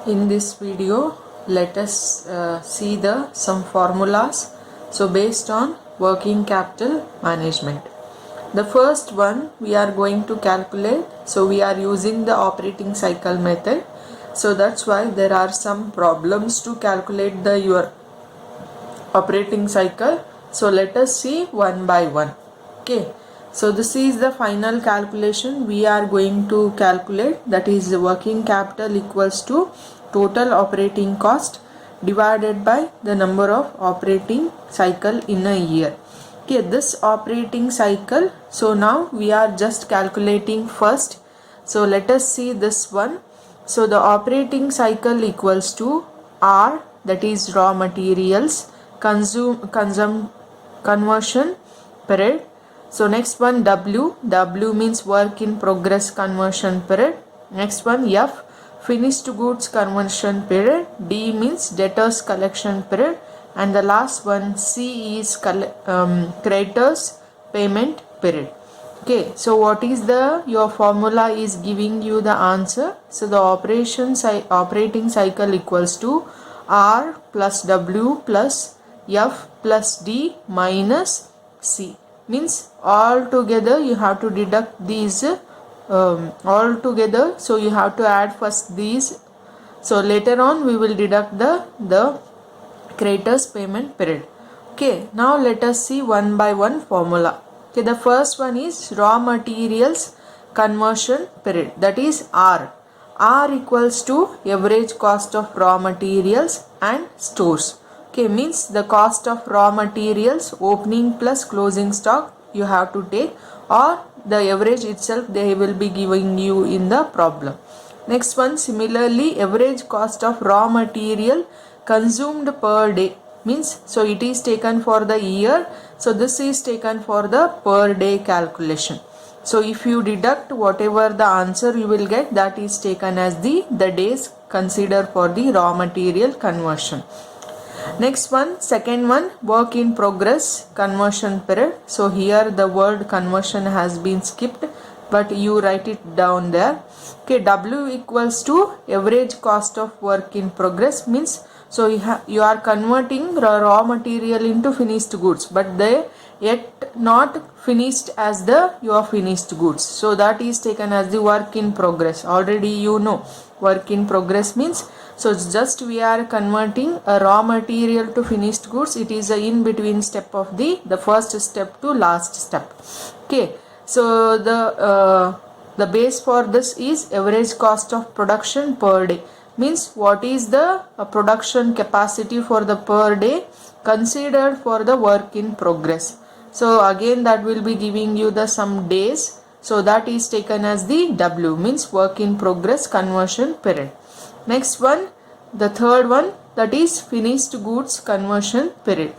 In this video, let us see some formulas. So based on working capital management. The first one we are going to calculate. So we are using the operating cycle method. So that's why there are some problems to calculate your operating cycle. So let us see one by one. Okay. So this is the final calculation we are going to calculate, that is the working capital equals to total operating cost divided by the number of operating cycle in a year. Okay, this operating cycle, so now we are just calculating first. So let us see this one. So the operating cycle equals to R, that is raw materials, conversion period. So next one W means work in progress conversion period. Next one F, finished goods conversion period. D means debtors collection period, and the last one C is creditors payment period. Okay, so what is your formula is giving you the answer. So the operating cycle equals to R plus W plus F plus D minus C. Means all together you have to deduct these all together. So you have to add first these. So later on we will deduct the creditors payment period. Okay, now let us see one by one formula. Okay, the first one is raw materials conversion period, that is R. R equals to average cost of raw materials and stores. Okay, means the cost of raw materials opening plus closing stock you have to take, or the average itself they will be giving you in the problem. Next one, similarly average cost of raw material consumed per day, means so it is taken for the year, so this is taken for the per day calculation. So if you deduct whatever the answer you will get, that is taken as the days considered for the raw material conversion. Next one, second one, work in progress conversion period. So here the word conversion has been skipped, but you write it down there. Okay, W equals to average cost of work in progress, means so you are converting raw material into finished goods, but they yet not finished as your finished goods. So that is taken as the work in progress. Already you know work in progress means, so just we are converting a raw material to finished goods. It is a in between step of the first step to last step. Okay, so the base for this is average cost of production per day, means what is the production capacity for the per day considered for the work in progress. So again that will be giving you the some days, so that is taken as the W, means work in progress conversion period. Next one, the third one, that is finished goods conversion period.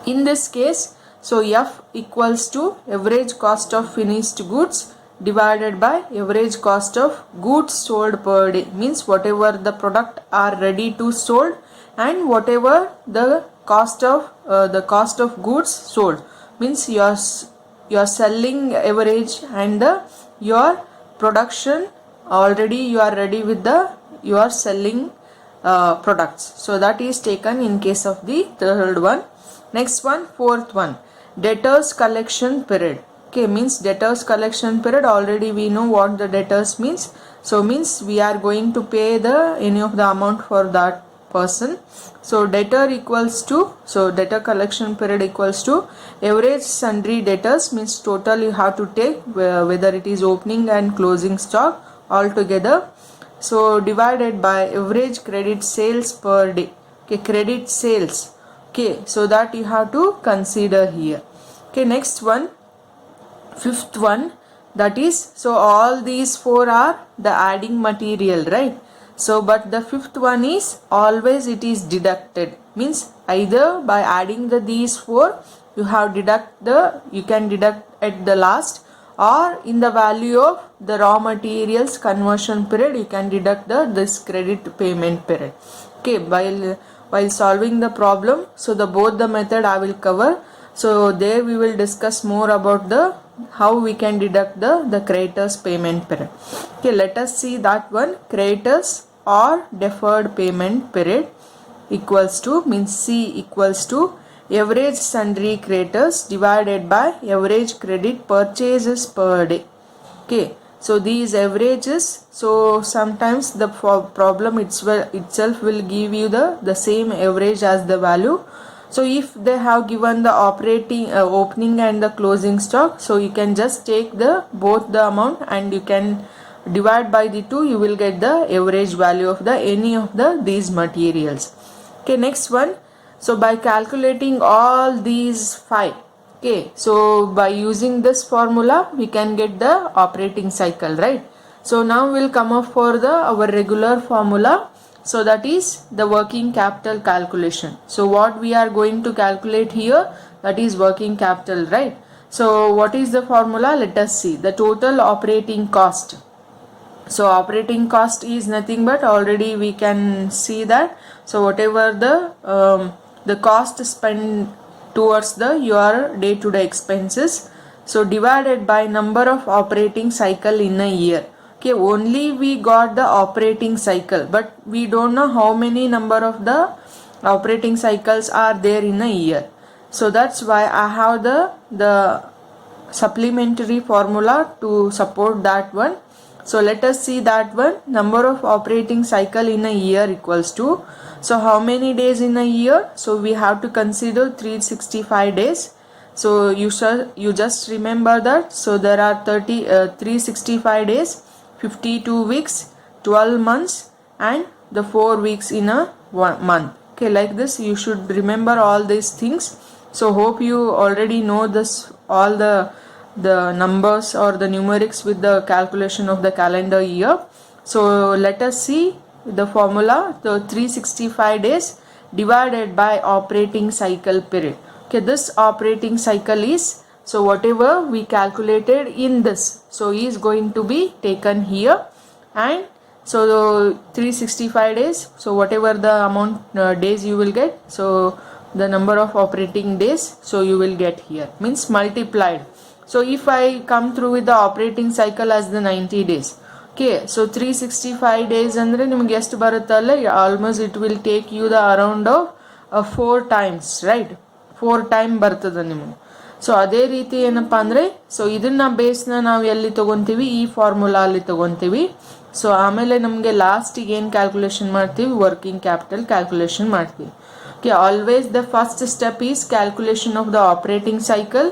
In this case, so F equals to average cost of finished goods divided by average cost of goods sold per day, means whatever the product are ready to sold and whatever the cost of goods sold, means your selling average and your production already you are ready with your selling products. So that is taken in case of the third one. Next one, fourth one, debtors collection period. Okay, means debtors collection period, already we know what the debtors means. So means we are going to pay any of the amount for that person. So debtor equals to, so debtor collection period equals to average sundry debtors, means total you have to take whether it is opening and closing stock altogether. So divided by average credit sales per day. Okay, credit sales. Okay, so that you have to consider here. Okay, next one, fifth one, that is, so all these four are the adding material, right? So but the fifth one is always it is deducted, means either by adding these four you can deduct at the last, or in the value of the raw materials conversion period you can deduct this credit payment period. Okay, while solving the problem, so both the method I will cover. So there we will discuss more about how we can deduct the creditors payment period. Okay, let us see that one, creditors or deferred payment period equals to, means C equals to average sundry creditors divided by average credit purchases per day. Okay, so these averages, so sometimes the problem itself will give you the same average as the value. So if they have given the operating opening and the closing stock, so you can just take the both the amount and you can divide by the 2, you will get the average value of the any of these materials. Okay, next one. So by calculating all these 5, okay, so by using this formula we can get the operating cycle, right? So now we'll come up for our regular formula. So that is the working capital calculation. So what we are going to calculate here, that is working capital, right? So what is the formula? Let us see. The total operating cost. So operating cost is nothing but, already we can see that, so whatever the cost spent towards your day-to-day expenses, so divided by number of operating cycle in a year. Okay, only we got the operating cycle, but we don't know how many number of the operating cycles are there in a year. So that's why I have the supplementary formula to support that one. So let us see that one. Number of operating cycle in a year equals to, so how many days in a year? So we have to consider 365 days. So you just remember that. So there are 365 days, 52 weeks, 12 months and the 4 weeks in a 1 month. Okay, like this you should remember all these things. So hope you already know this, all the numbers or the numerics with the calculation of the calendar year. So let us see the formula. The 365 days divided by operating cycle period. Okay, this operating cycle is, so whatever we calculated in this, so is going to be taken here, and so the 365 days, so whatever the amount days you will get, so the number of operating days, so you will get here, means multiplied. So if I come through with the operating cycle as the 90 days, okay, so 365 days andre nimage ಎಷ್ಟು ಬರುತ್ತಲ್ಲ, almost it will take you the around of 4 times, right? 4 time ಬರ್ತದೆ ನಿಮಗೆ. So ಅದೇ ರೀತಿ ಏನಪ್ಪಾ ಅಂದ್ರೆ, so ಇದನ್ನ ಬೇಸ್ನ ನಾವು ಎಲ್ಲಿ ತಗೊಂತೀವಿ, ಈ ಫಾರ್ಮುಲಾ ಅಲ್ಲಿ ತಗೊಂತೀವಿ. ಸೊ ಆಮೇಲೆ ನಮಗೆ ಲಾಸ್ಟಿಗೆ ಏನು ಕ್ಯಾಲ್ಕುಲೇಷನ್ ಮಾಡ್ತೀವಿ, ವರ್ಕಿಂಗ್ ಕ್ಯಾಪಿಟಲ್ ಕ್ಯಾಲ್ಕುಲೇಷನ್ ಮಾಡ್ತೀವಿ. Okay, always the first step is calculation of the operating cycle.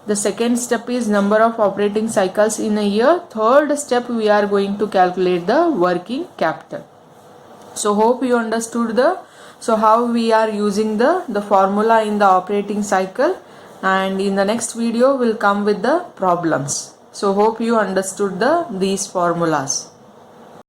The second step is number of operating cycles in a year. Third step we are going to calculate the working capital. So hope you understood how we are using the formula in the operating cycle, and in the next video we'll come with the problems. So hope you understood these formulas.